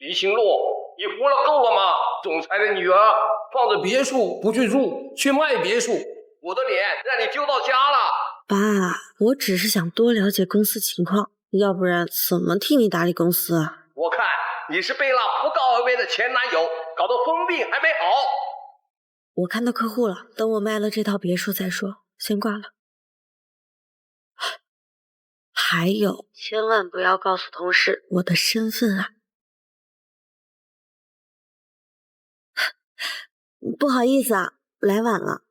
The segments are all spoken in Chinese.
李星洛，你活了够了吗？总裁的女儿放着别墅不去住，去卖别墅，我的脸让你丢到家了。爸，我只是想多了解公司情况，要不然怎么替你打理公司啊？我看你是被那不告而别的前男友搞得疯病还没好。我看到客户了，等我卖了这套别墅再说，先挂了。还有，千万不要告诉同事我的身份啊！不好意思啊，来晚了。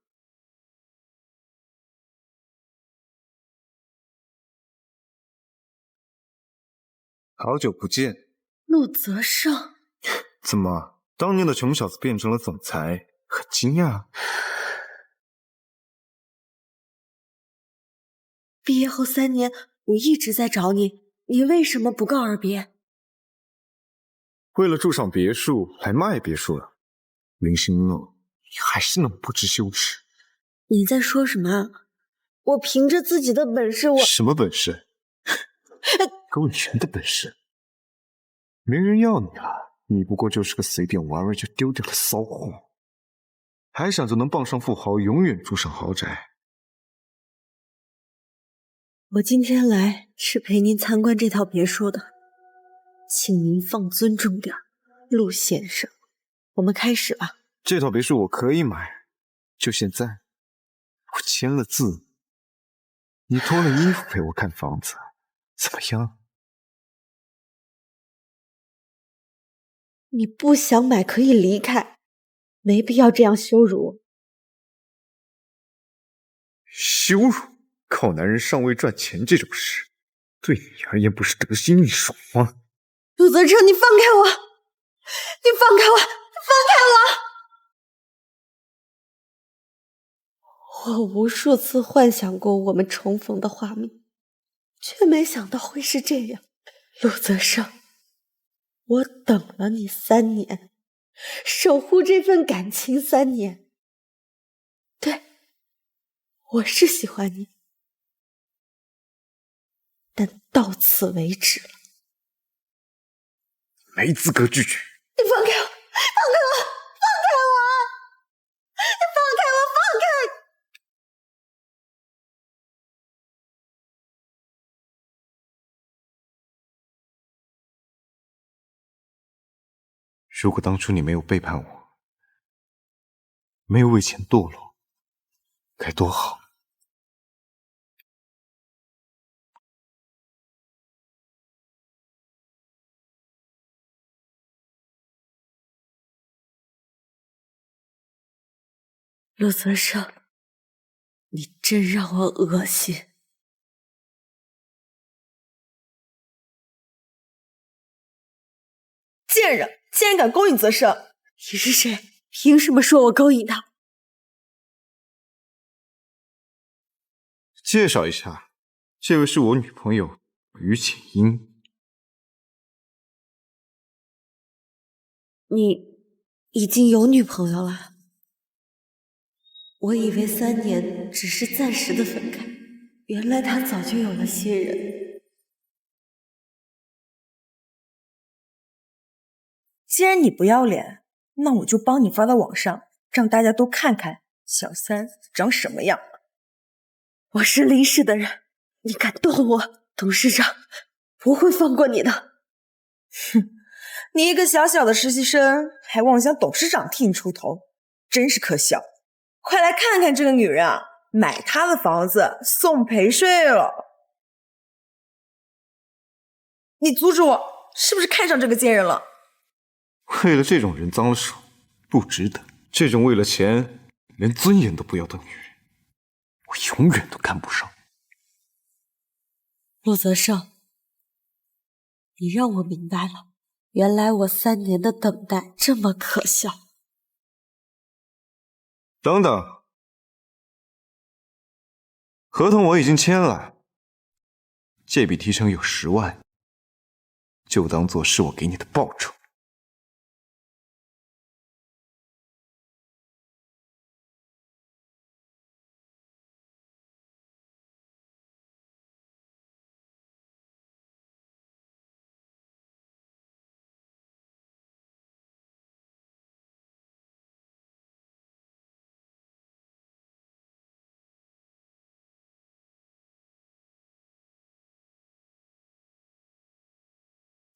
好久不见，陆泽胜。怎么，当年的穷小子变成了总裁，很惊讶？毕业后3年，我一直在找你，你为什么不告而别？为了住上别墅来卖别墅了，林心乐，你还是那么不知羞耻。你在说什么？我凭着自己的本事，什么本事？勾人的本事。没人要你了，你不过就是个随便玩玩就丢掉的骚货，还想着能傍上富豪，永远住上豪宅。我今天来是陪您参观这套别墅的，请您放尊重点，陆先生。我们开始吧。这套别墅我可以买，就现在，我签了字，你脱了衣服陪我看房子，怎么样？你不想买可以离开，没必要这样羞辱我。羞辱靠男人上位赚钱这种事，对你而言不是得心应手吗？陆泽成，你放开我！你放开我！放开我！我无数次幻想过我们重逢的画面，却没想到会是这样。陆泽胜，我等了你3年，守护这份感情3年。对，我是喜欢你，但到此为止了。没资格拒绝。你放开我！放开我！放开我！你放开我！放开！如果当初你没有背叛我，没有为钱堕落，该多好。陆泽胜，你真让我恶心。贱人，竟然敢勾引泽胜！你是谁？凭什么说我勾引他？介绍一下，这位是我女朋友于浅英。你已经有女朋友了？我以为3年只是暂时的分开，原来他早就有了新人。既然你不要脸，那我就帮你发到网上，让大家都看看小三长什么样。我是林氏的人，你敢动我，董事长不会放过你的。哼，你一个小小的实习生，还妄想董事长替你出头，真是可笑。快来看看这个女人啊，买她的房子送陪睡了。你阻止我，是不是看上这个贱人了？为了这种人脏了手，不值得。这种为了钱连尊严都不要的女人，我永远都看不上。陆泽胜，你让我明白了，原来我3年的等待这么可笑。等等，合同我已经签了，这笔提成有10万，就当做是我给你的报酬。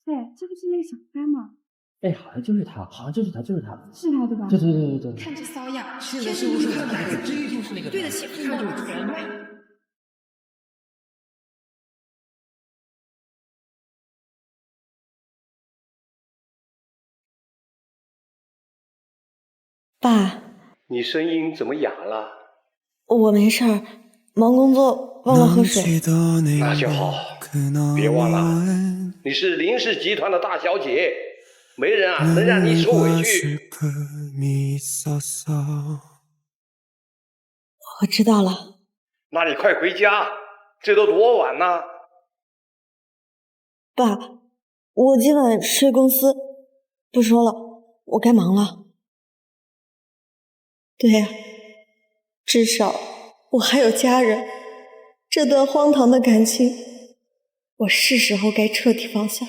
对，这不是那个小开吗？哎，好像就是他，就是他。是他对吧？对。看这骚样，是的，是看起来就是那个，对得起父母的权威。爸，你声音怎么哑了？我没事儿，忙工作忘了喝水。那就好，别忘了，你是林氏集团的大小姐，没人能让你受委屈。我知道了。那你快回家，这都多晚了。爸，我今晚睡公司，不说了，我该忙了。对呀，至少我还有家人，这段荒唐的感情，我是时候该彻底放下。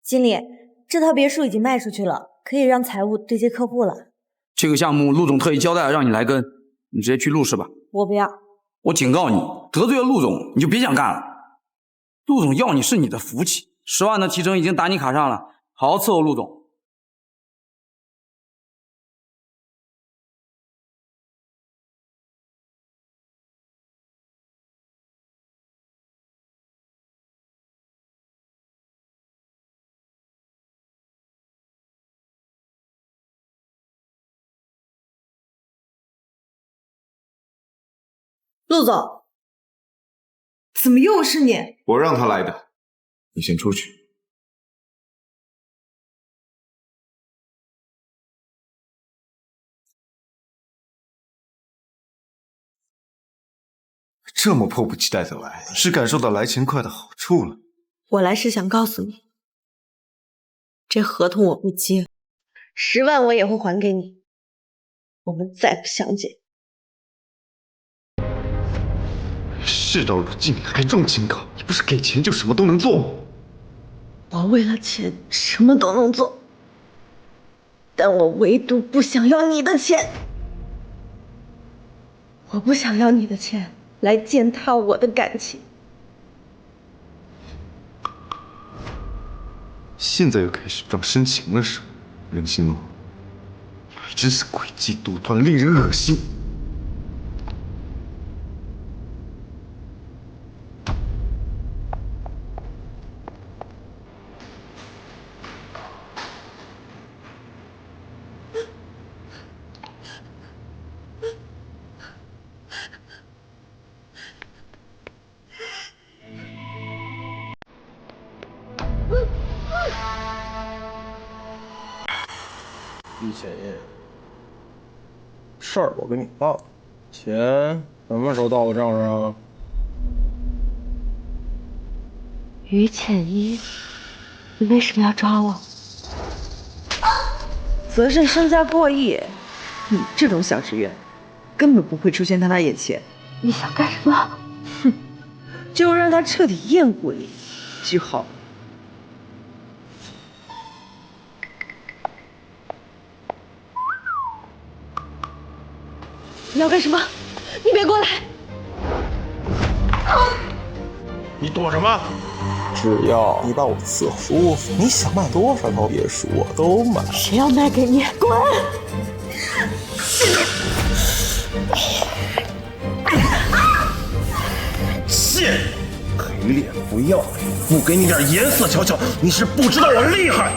经理，这套别墅已经卖出去了，可以让财务对接客户了。这个项目陆总特意交代让你来跟，你直接去陆氏吧。我不要。我警告你，得罪了陆总，你就别想干了。陆总要你是你的福气，10万的提成已经打你卡上了，好好伺候陆总。陆总，怎么又是你？我让他来的，你先出去。这么迫不及待的来，是感受到来钱快的好处了。我来是想告诉你，这合同我不接，10万我也会还给你。我们再不相见。事到如今还重情告，你不是给钱就什么都能做吗？我为了钱什么都能做，但我唯独不想要你的钱。我不想要你的钱来践踏我的感情。现在又开始装深情了是吗？任心诺，真是诡计多端，令人恶心。于浅叶，事儿我跟你报，钱什么时候到我账上啊？于浅一，你为什么要抓我？责任身家过亿，你这种小职员，根本不会出现在他眼前。你想干什么？哼，就让他彻底厌鬼就好。你要干什么？你别过来！你躲什么？只要你把我伺候舒服，你想买多少套别墅我都买。谁要卖给你？滚！贱，赔脸不要脸，不给你点颜色瞧瞧，你是不知道我厉害。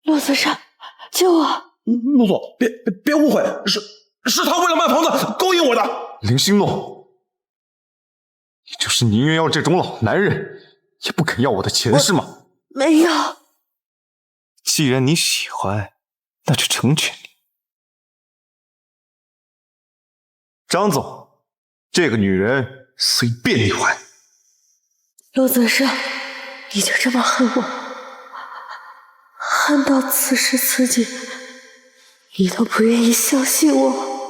陆子善，救我！陆总，别误会，是他为了卖房子勾引我的。林心诺，你就是宁愿要这种老男人，也不肯要我的钱是吗？没有。既然你喜欢，那就成全你。张总，这个女人随便你还。陆子善，你就这么恨我，恨到此时此景，你都不愿意相信我。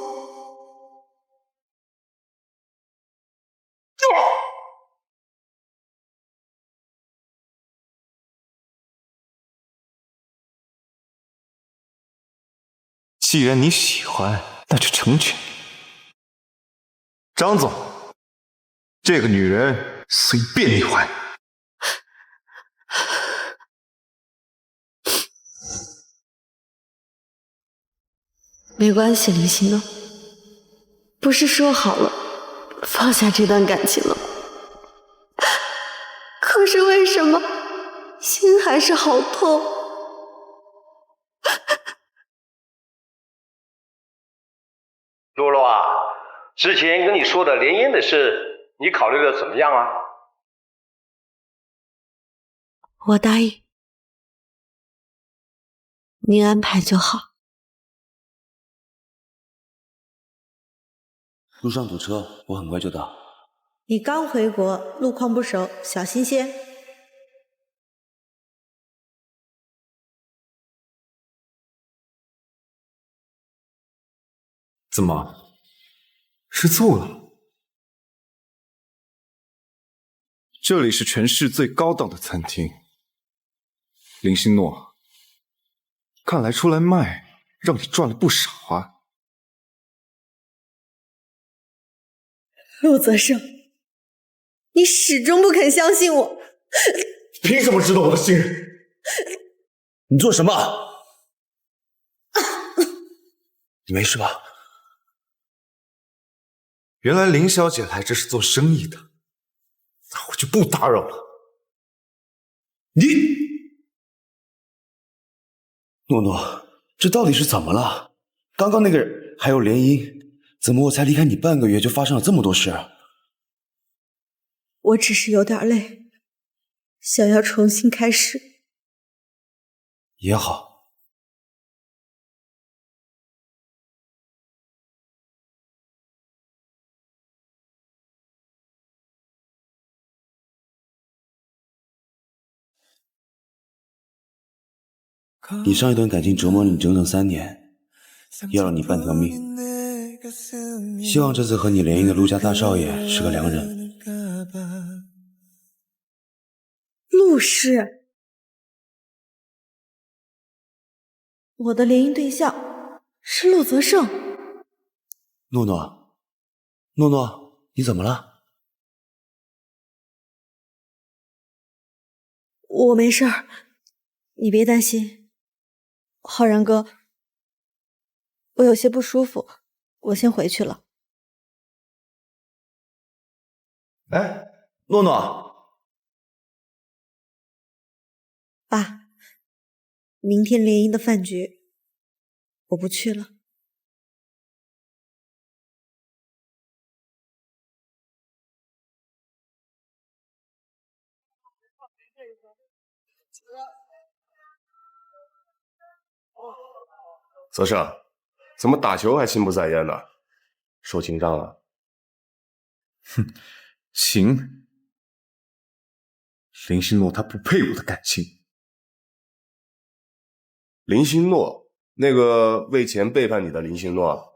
既然你喜欢，那就成全。张总，这个女人随便你还。没关系，林心呢？不是说好了放下这段感情了？可是为什么心还是好痛？洛洛啊，之前跟你说的联姻的事，你考虑的怎么样啊？我答应，您安排就好。路上堵车，我很快就到。你刚回国，路况不熟，小心些。怎么，吃醋了？这里是全市最高档的餐厅，林心诺，看来出来卖让你赚了不少啊。陆泽胜，你始终不肯相信我，凭什么知道我的心人？你做什么？你没事吧？原来林小姐来这是做生意的，那我就不打扰了。你，诺诺，这到底是怎么了？刚刚那个人还有联姻，怎么我才离开你半个月就发生了这么多事？我只是有点累，想要重新开始。也好。你上一段感情折磨了你整整3年，要了你半条命。希望这次和你联姻的陆家大少爷是个良人。陆氏，我的联姻对象是陆泽胜。诺诺，诺诺，你怎么了？我没事儿，你别担心。浩然哥，我有些不舒服，我先回去了。哎，诺诺，爸，明天联姻的饭局，我不去了。泽胜，怎么打球还心不在焉呢？受情伤了？哼，行。林心诺她不配我的感情。林心诺，那个为钱背叛你的林心诺。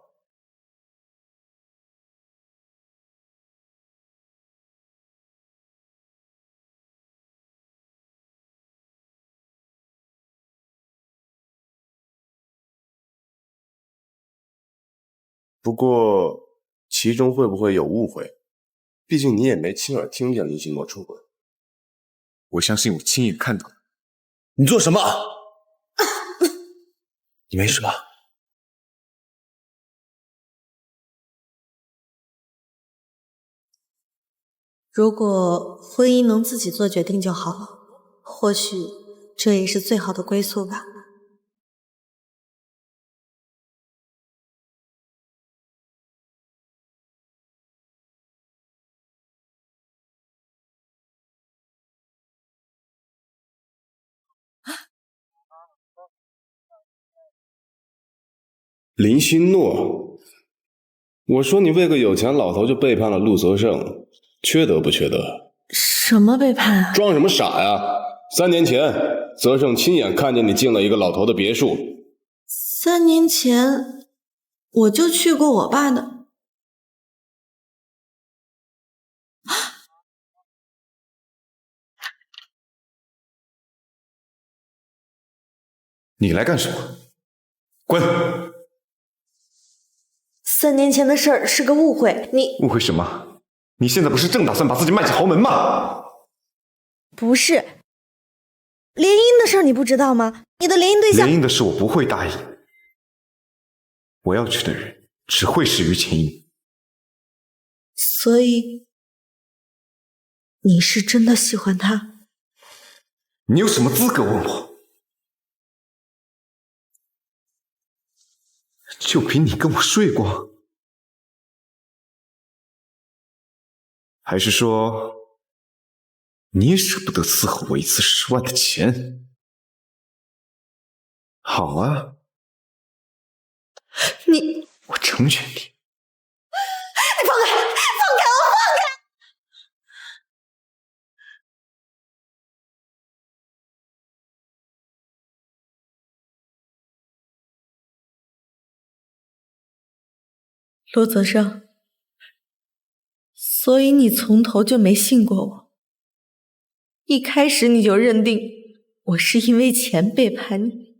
不过，其中会不会有误会？毕竟你也没亲耳听见林心诺出轨。我相信我亲眼看到的。你做什么？你没事吧？如果婚姻能自己做决定就好了，或许这也是最好的归宿吧。林心诺，我说你为个有钱老头就背叛了陆泽胜，缺德不缺德？什么背叛啊？装什么傻呀！3年前，泽胜亲眼看见你进了一个老头的别墅。3年前，我就去过我爸的。你来干什么？滚！3年前的事儿是个误会，你误会什么？你现在不是正打算把自己卖进豪门吗？不是联姻的事儿，你不知道吗？你的联姻对象……联姻的事我不会答应。我要娶的人只会是于前英。所以，你是真的喜欢他？你有什么资格问我？就凭你跟我睡过？还是说，你也舍不得伺候我一次10万的钱？好啊，你，我成全你。你放开！放开我！放开！罗泽生，所以你从头就没信过我，一开始你就认定我是因为钱背叛你，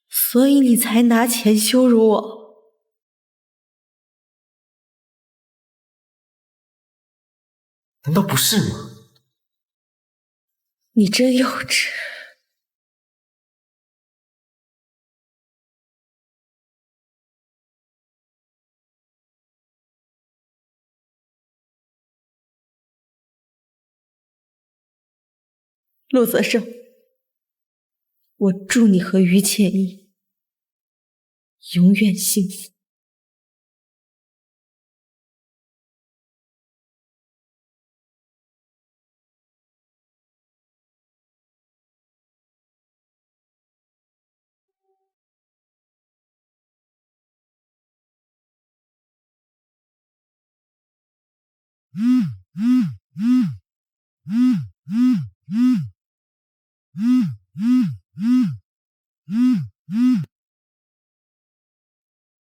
所以你才拿钱羞辱我。难道不是吗？你真幼稚。陆泽胜，我祝你和于倩怡永远幸福。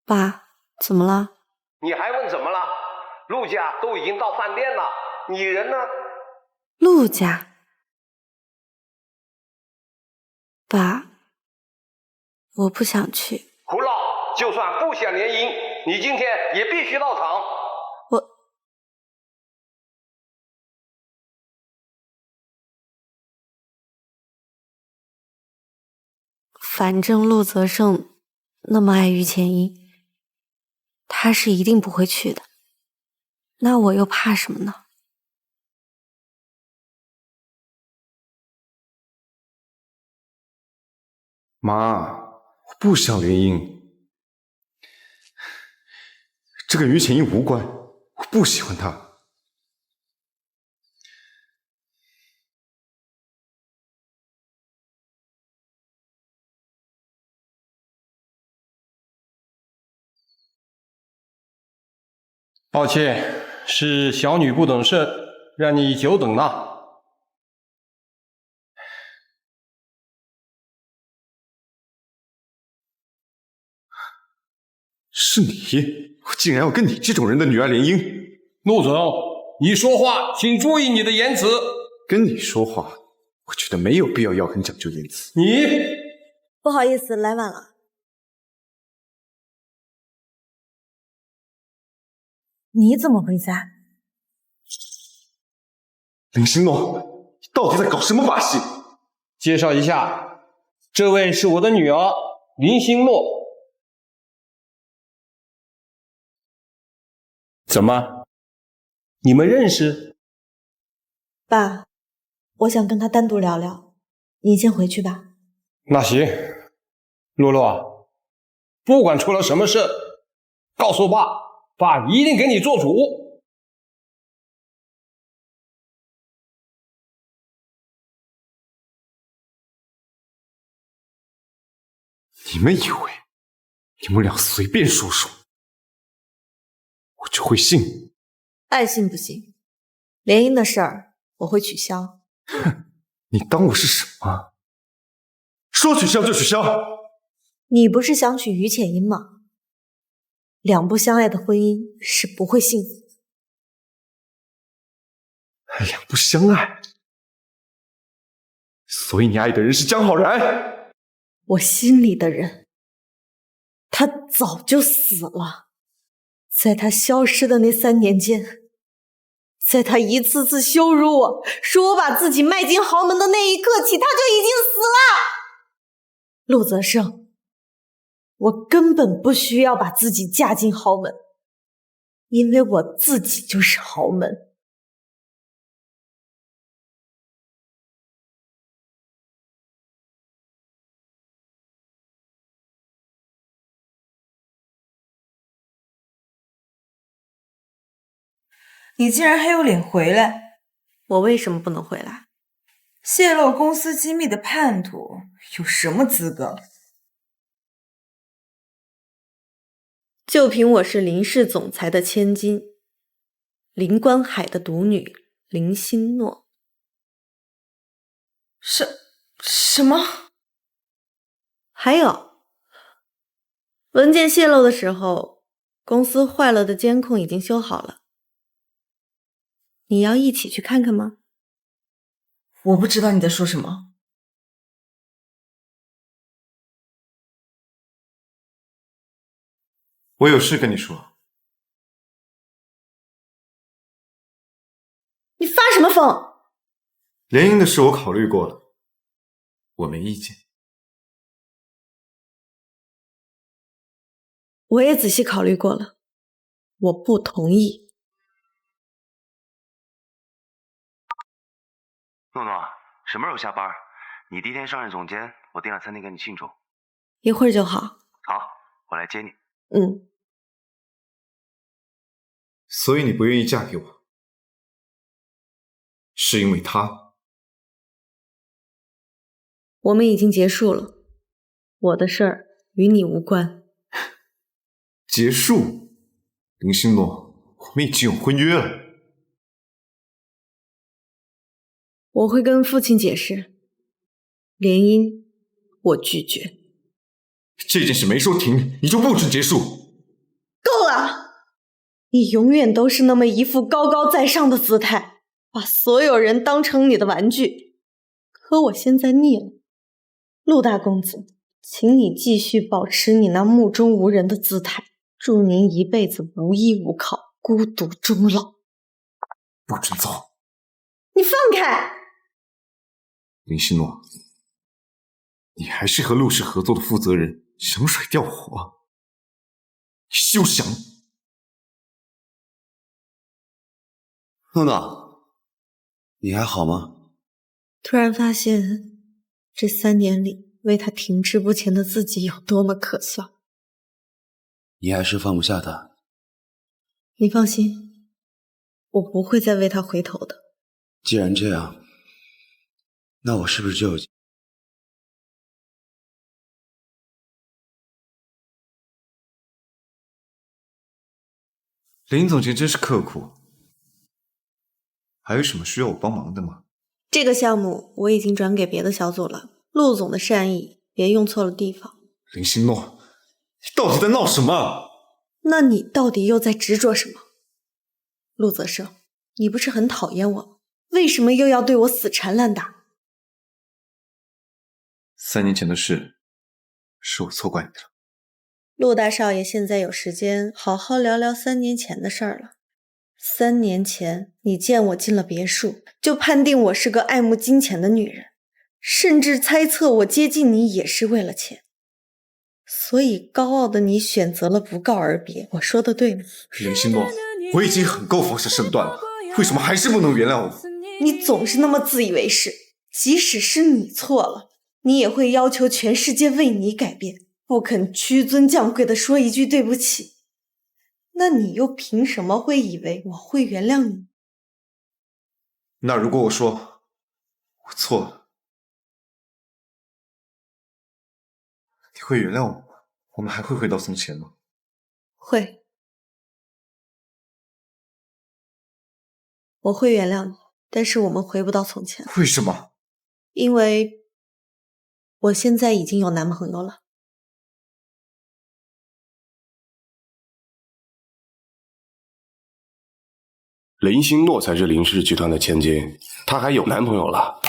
爸，怎么了？你还问怎么了？陆家都已经到饭店了，你人呢？陆家。爸，我不想去。胡闹！就算不想联姻，你今天也必须到场。反正陆泽胜那么爱于倩怡，他是一定不会去的。那我又怕什么呢？妈，我不想联姻，这跟于前英无关，我不喜欢他。抱歉，是小女不懂事，让你久等了。是你，我竟然要跟你这种人的女儿联姻！陆总，你说话请注意你的言辞。跟你说话，我觉得没有必要很讲究言辞。你不好意思，来晚了。你怎么会在？林星诺，你到底在搞什么把戏？介绍一下，这位是我的女儿林星诺。怎么，你们认识？爸，我想跟他单独聊聊，你先回去吧。那行，洛洛，不管出了什么事，告诉爸，爸一定给你做主。你们以为你们俩随便说说，我就会信？爱信不信，联姻的事儿我会取消。你当我是什么？说取消就取消。你不是想娶于浅音吗？两不相爱的婚姻是不会幸福的。两不相爱，所以你爱的人是江浩然。我心里的人，他早就死了。在他消失的那3年间，在他一次次羞辱我，说我把自己迈进豪门的那一刻起，他就已经死了。陆泽胜，我根本不需要把自己嫁进豪门，因为我自己就是豪门。你竟然还有脸回来？我为什么不能回来？泄露公司机密的叛徒有什么资格？就凭我是林氏总裁的千金，林观海的独女林心诺。什么？还有，文件泄露的时候，公司坏了的监控已经修好了。你要一起去看看吗？我不知道你在说什么。我有事跟你说。你发什么疯？联姻的事我考虑过了，我没意见。我也仔细考虑过了，我不同意。诺诺，什么时候下班？你第一天上任总监，我订了餐厅给你庆祝。一会儿就好。好，我来接你。所以你不愿意嫁给我，是因为他？我们已经结束了，我的事儿与你无关。结束？林心诺，我们已经有婚约了。我会跟父亲解释，联姻我拒绝。这件事没说停，你就不准结束。够了！你永远都是那么一副高高在上的姿态，把所有人当成你的玩具。可我现在腻了。陆大公子，请你继续保持你那目中无人的姿态，祝您一辈子无依无靠，孤独终老。不准走！你放开！林心诺，你还是和陆氏合作的负责人，想甩掉我？你休想！诺诺，你还好吗？突然发现，这3年里为他停滞不前的自己有多么可笑。你还是放不下他。你放心，我不会再为他回头的。既然这样，那我是不是就有……林总监真是刻苦。还有什么需要我帮忙的吗？这个项目我已经转给别的小组了，陆总的善意别用错了地方。林心诺，你到底在闹什么？那你到底又在执着什么？陆泽胜，你不是很讨厌我吗？为什么又要对我死缠烂打？3年前的事，是我错怪你了。陆大少爷现在有时间好好聊聊3年前的事儿了。3年前，你见我进了别墅，就判定我是个爱慕金钱的女人，甚至猜测我接近你也是为了钱。所以高傲的你选择了不告而别，我说的对吗？林心诺，我已经很够放下身段了，为什么还是不能原谅我？你总是那么自以为是，即使是你错了，你也会要求全世界为你改变，不肯屈尊降贵的说一句对不起。那你又凭什么会以为我会原谅你？那如果我说我错了，你会原谅我吗？我们还会回到从前吗？会。我会原谅你，但是我们回不到从前。为什么？因为我现在已经有男朋友了。林星诺才是林氏集团的千金，她还有男朋友了。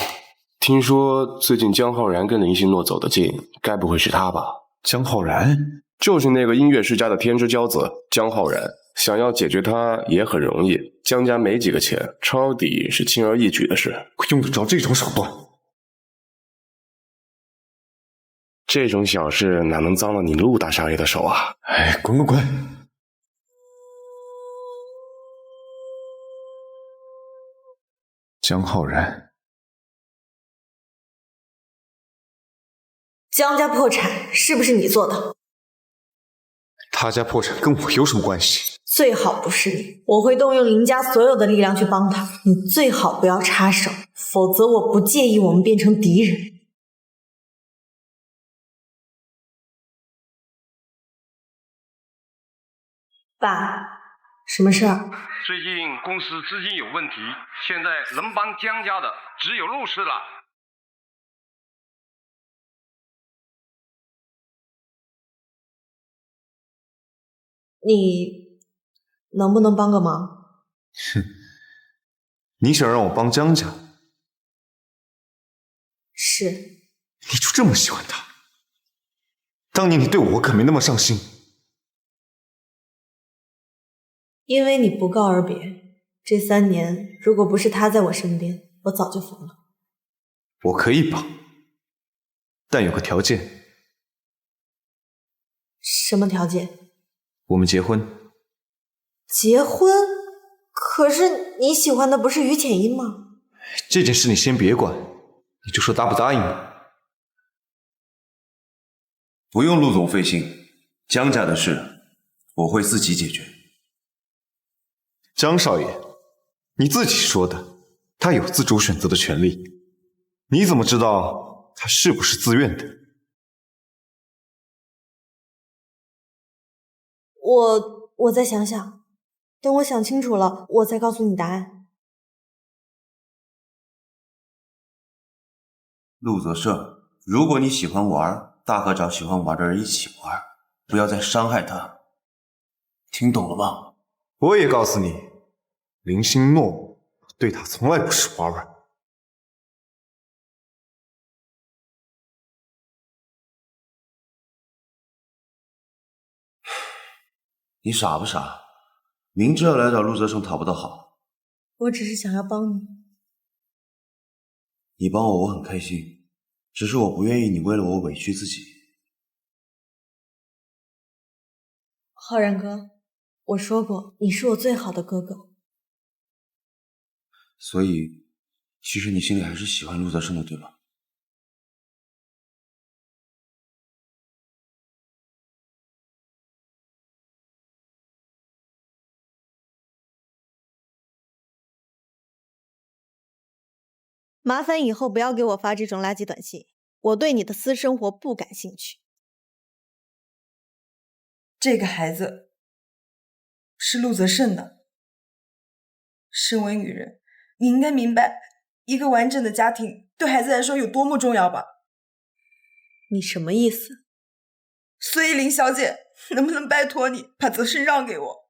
听说最近江浩然跟林星诺走得近，该不会是他吧？江浩然就是那个音乐世家的天之骄子江浩然，想要解决他也很容易。江家没几个钱，抄底是轻而易举的事。我用得着这种手段？这种小事哪能脏了你陆大少爷的手啊？哎，滚滚滚！江浩然，江家破产是不是你做的？他家破产跟我有什么关系？最好不是你，我会动用林家所有的力量去帮他。你最好不要插手，否则我不介意我们变成敌人。爸，什么事儿？最近公司资金有问题，现在能帮江家的只有陆氏了。你能不能帮个忙？哼，你想让我帮江家？是。你就这么喜欢他？当年你对我可没那么上心。因为你不告而别，这3年如果不是他在我身边，我早就疯了。我可以帮，但有个条件。什么条件？我们结婚。结婚？可是你喜欢的不是于浅音吗？这件事你先别管，你就说答不答应吧。不用陆总费心，江家的事我会自己解决。江少爷，你自己说的，他有自主选择的权利，你怎么知道他是不是自愿的？我再想想，等我想清楚了，我再告诉你答案。陆泽胜，如果你喜欢玩，大可找喜欢玩的人一起玩，不要再伤害他，听懂了吗？我也告诉你，林星诺对他从来不是玩玩。你傻不傻？明知道来找陆泽胜讨不到好。我只是想要帮你。你帮我，我很开心，只是我不愿意你为了我委屈自己。浩然哥，我说过，你是我最好的哥哥。所以，其实你心里还是喜欢陆泽胜的，对吧？麻烦以后不要给我发这种垃圾短信，我对你的私生活不感兴趣。这个孩子是陆泽胜的。身为女人，你应该明白一个完整的家庭对孩子来说有多么重要吧？你什么意思？所以林小姐，能不能拜托你把泽胜让给我？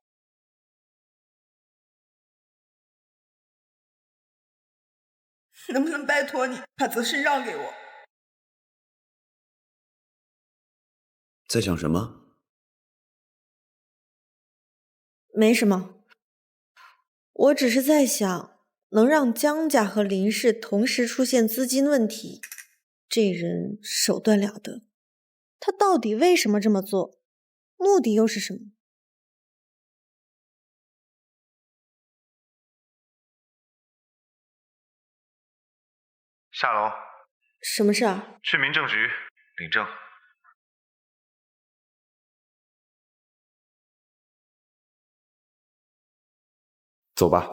能不能拜托你把泽胜让给我？在想什么？没什么，我只是在想，能让江家和林氏同时出现资金问题，这人手段了得。他到底为什么这么做？目的又是什么？下楼。什么事儿？去民政局领证。走吧。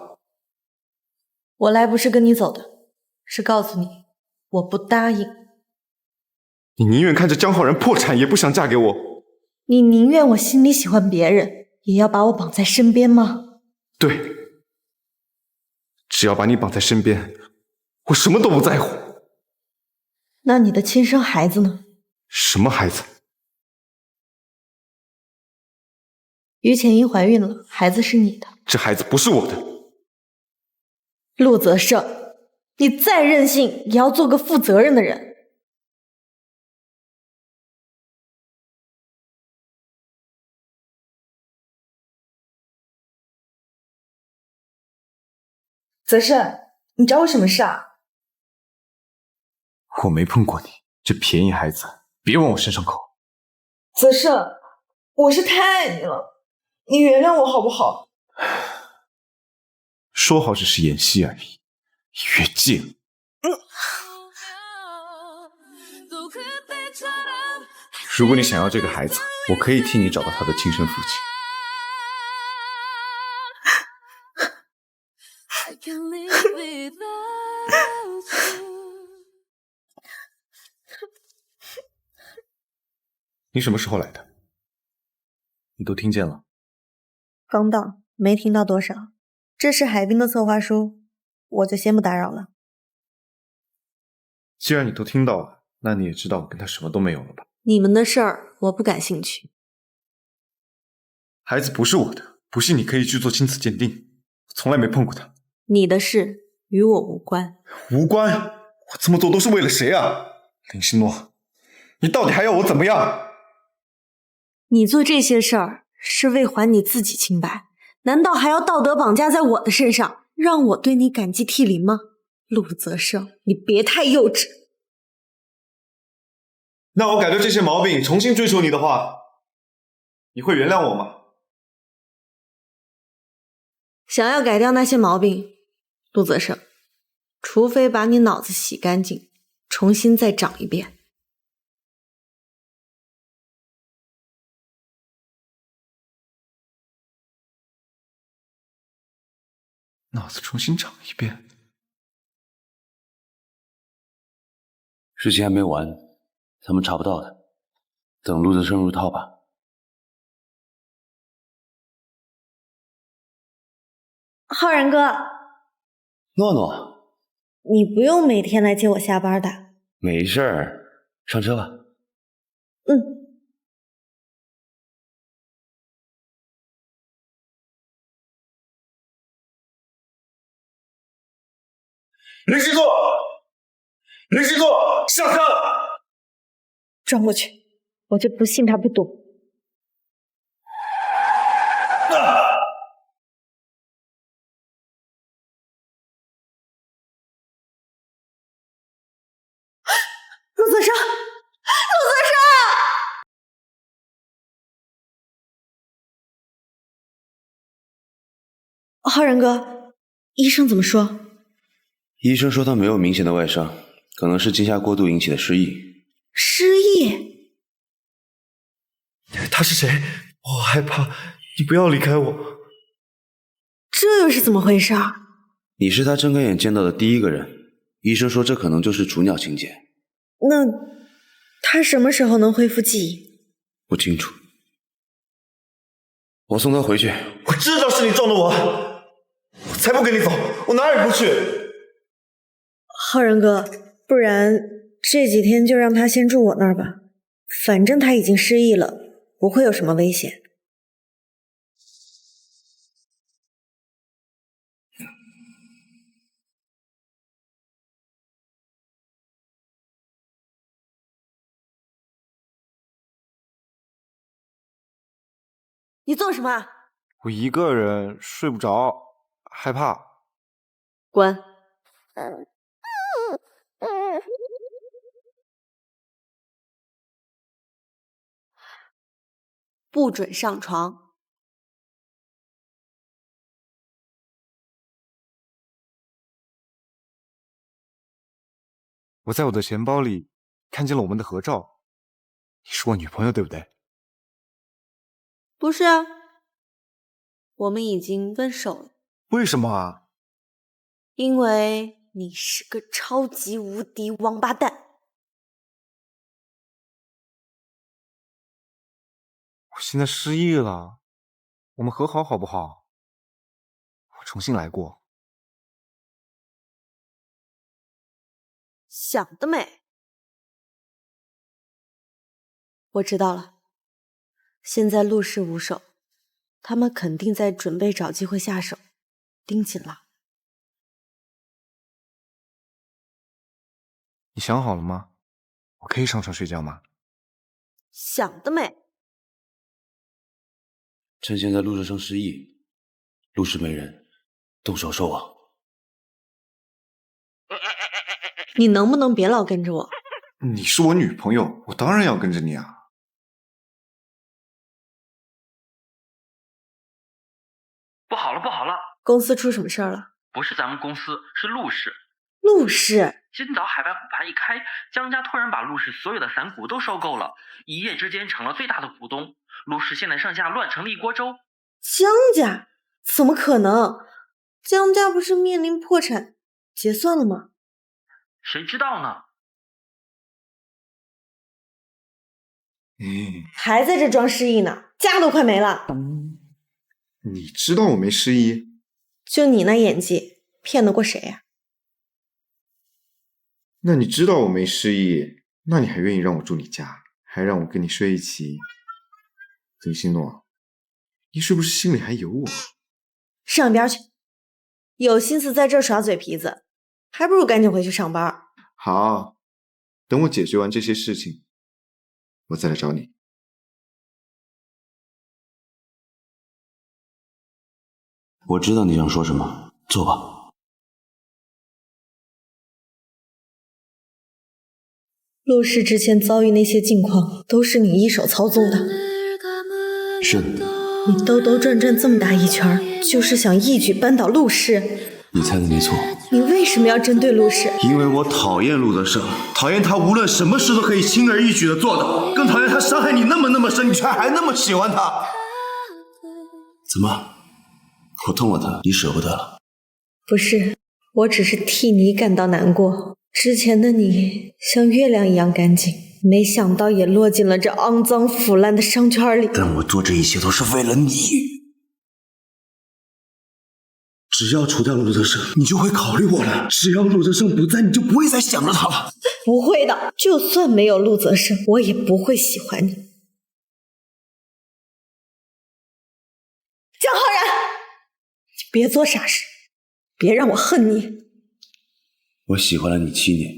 我来不是跟你走的，是告诉你，我不答应。你宁愿看着江浩然破产，也不想嫁给我？你宁愿我心里喜欢别人，也要把我绑在身边吗？对。只要把你绑在身边，我什么都不在乎。那你的亲生孩子呢？什么孩子？于浅英怀孕了，孩子是你的。这孩子不是我的。陆泽胜，你再任性也要做个负责任的人。泽胜，你找我什么事啊？我没碰过你，这便宜孩子，别往我身上扣。泽胜，我是太爱你了，你原谅我好不好？说好只是演戏而已，越界了。如果你想要这个孩子，我可以替你找到他的亲生父亲。你什么时候来的？你都听见了？刚到，没听到多少。这是海滨的策划书，我就先不打扰了。既然你都听到了，那你也知道我跟他什么都没有了吧？你们的事儿我不感兴趣。孩子不是我的，不信你可以去做亲子鉴定，从来没碰过他。你的事与我无关。无关？我这么做都是为了谁啊？林希诺，你到底还要我怎么样？你做这些事儿是为还你自己清白，难道还要道德绑架在我的身上，让我对你感激涕零吗？陆泽胜，你别太幼稚。那我改掉这些毛病，重新追求你的话，你会原谅我吗？想要改掉那些毛病，陆泽胜，除非把你脑子洗干净，重新再长一遍。脑子重新长一遍。事情还没完，他们查不到的，等陆泽胜入套吧。浩然哥，诺诺，你不用每天来接我下班的。没事儿，上车吧。嗯。林希诺，林希诺，下车！转过去，我就不信他不懂。陆泽胜，陆泽胜！浩然哥，医生怎么说？医生说他没有明显的外伤，可能是惊吓过度引起的失忆。失忆？他是谁？我害怕，你不要离开我。这又是怎么回事？你是他睁开眼见到的第一个人，医生说这可能就是雏鸟情节。那他什么时候能恢复记忆？不清楚。我送他回去。我知道是你撞的我才不跟你走，我哪也不去。浩然哥，不然这几天就让他先住我那儿吧，反正他已经失忆了，不会有什么危险。你做什么？我一个人睡不着，害怕。滚！不准上床！我在我的钱包里看见了我们的合照，你是我女朋友对不对？不是啊，我们已经分手了。为什么啊？因为你是个超级无敌王八蛋。我现在失忆了，我们和好好不好？我重新来过。想得美！我知道了，现在陆氏无首，他们肯定在准备找机会下手，盯紧了。你想好了吗？我可以上床睡觉吗？想得美！趁现在陆泽生失忆，陆氏没人，动手收网。你能不能别老跟着我？你是我女朋友，我当然要跟着你啊。不好了，不好了！公司出什么事儿了？不是咱们公司，是陆氏。陆氏？今早海外股盘一开，江家突然把陆氏所有的散股都收购了，一夜之间成了最大的股东。陆氏现在上下乱成了一锅粥。江家？怎么可能？江家不是面临破产结算了吗？谁知道呢？还在这装失忆呢，家都快没了。你知道我没失忆？就你那演技，骗得过谁呀？那你知道我没失忆，那你还愿意让我住你家，还让我跟你睡一起？林心诺，你是不是心里还有我？上一边去！有心思在这耍嘴皮子，还不如赶紧回去上班。好，等我解决完这些事情，我再来找你。我知道你想说什么，坐吧。陆氏之前遭遇那些境况，都是你一手操纵的。是。你兜兜转转这么大一圈，就是想一举扳倒陆氏。你猜的没错。你为什么要针对陆氏？因为我讨厌陆泽胜，讨厌他无论什么事都可以轻而易举的做到，更讨厌他伤害你那么深，你却还那么喜欢他。怎么？我动了他，你舍不得了？不是，我只是替你感到难过。之前的你像月亮一样干净，没想到也落进了这肮脏腐烂的商圈里。但我做这一切都是为了你。只要除掉陆泽胜，你就会考虑我了。只要陆泽胜不在，你就不会再想着他了。不会的，就算没有陆泽胜，我也不会喜欢你。江浩然，你别做傻事，别让我恨你。我喜欢了你7年，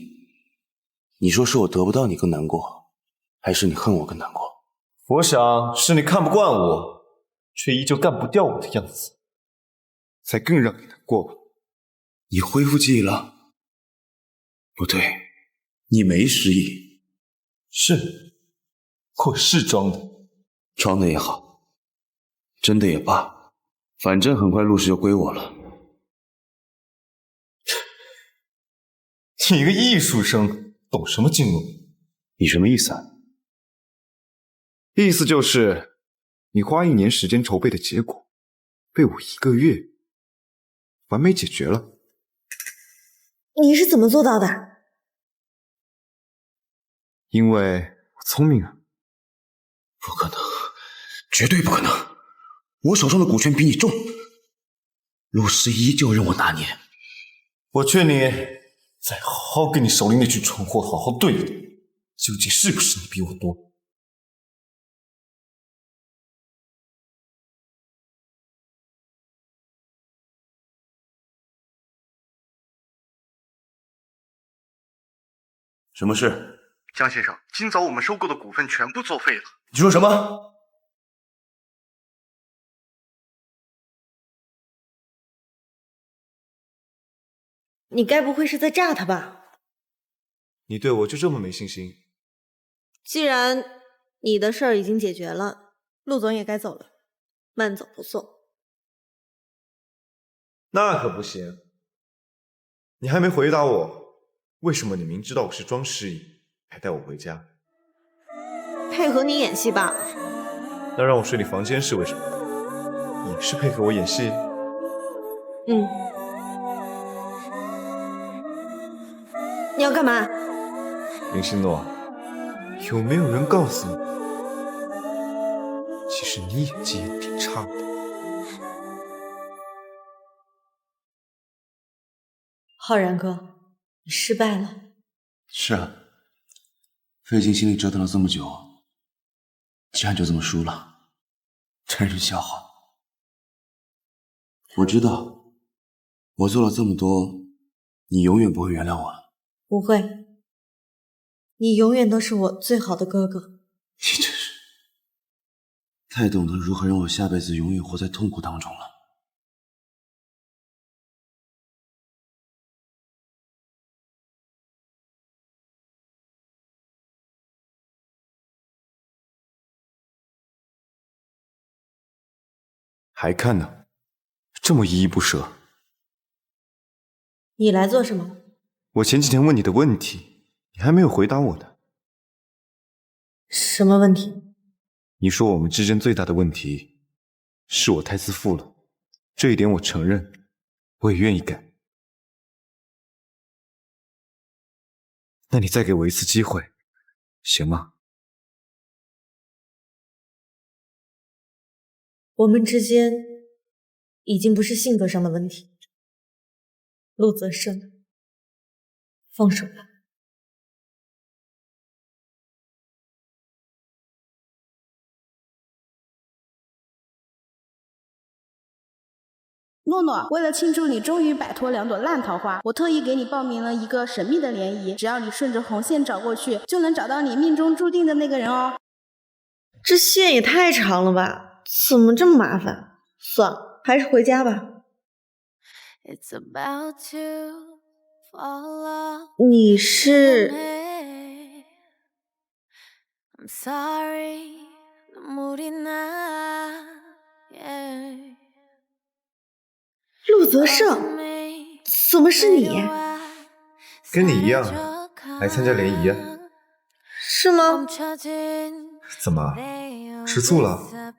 你说是我得不到你更难过，还是你恨我更难过？我想是你看不惯我，却依旧干不掉我的样子，才更让你难过吧。你恢复记忆了？不对，你没失忆。是，我是装的。装的也好，真的也罢，反正很快陆氏就归我了。你一个艺术生，懂什么金融？你什么意思啊？意思就是你花1年时间筹备的结果，被我1个月完美解决了。你是怎么做到的？因为我聪明啊。不可能，绝对不可能！我手上的股权比你重，陆氏依旧任我拿捏。我劝你再好好跟你手里那群蠢货好好对一对，究竟是不是你比我多？什么事？江先生，今早我们收购的股份全部作废了。你说什么？你该不会是在诈他吧？你对我就这么没信心？既然你的事儿已经解决了，陆总也该走了，慢走不送。那可不行。你还没回答我，为什么你明知道我是装失忆，还带我回家？配合你演戏吧。那让我睡你房间是为什么？也是配合我演戏？你要干嘛？林心诺，有没有人告诉你，其实你演技也挺差的？浩然哥，你失败了。是啊，费尽心力折腾了这么久，竟然就这么输了，真是笑话。我知道，我做了这么多，你永远不会原谅我了。不会，你永远都是我最好的哥哥。你真是太懂得如何让我下辈子永远活在痛苦当中了。还看呢？这么依依不舍。你来做什么？我前几天问你的问题，你还没有回答我呢。什么问题？你说我们之间最大的问题是我太自负了，这一点我承认，我也愿意改。那你再给我一次机会，行吗？我们之间已经不是性格上的问题，陆泽生，放手吧。诺诺，为了庆祝你终于摆脱2朵烂桃花，我特意给你报名了一个神秘的联谊，只要你顺着红线找过去，就能找到你命中注定的那个人哦。这线也太长了吧，怎么这么麻烦？算了，还是回家吧。你是？陆泽胜，怎么是你？跟你一样，来参加联谊啊？是吗？怎么，吃醋了？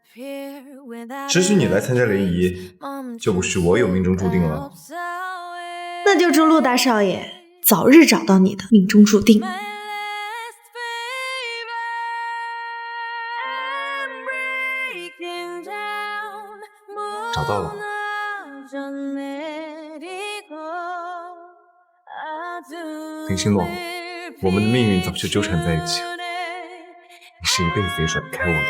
只许你来参加联谊，就不许我有命中注定了？那就祝陆大少爷早日找到你的命中注定。找到了。林心诺，我们的命运早就纠缠在一起了，你是一辈子也甩不开我的。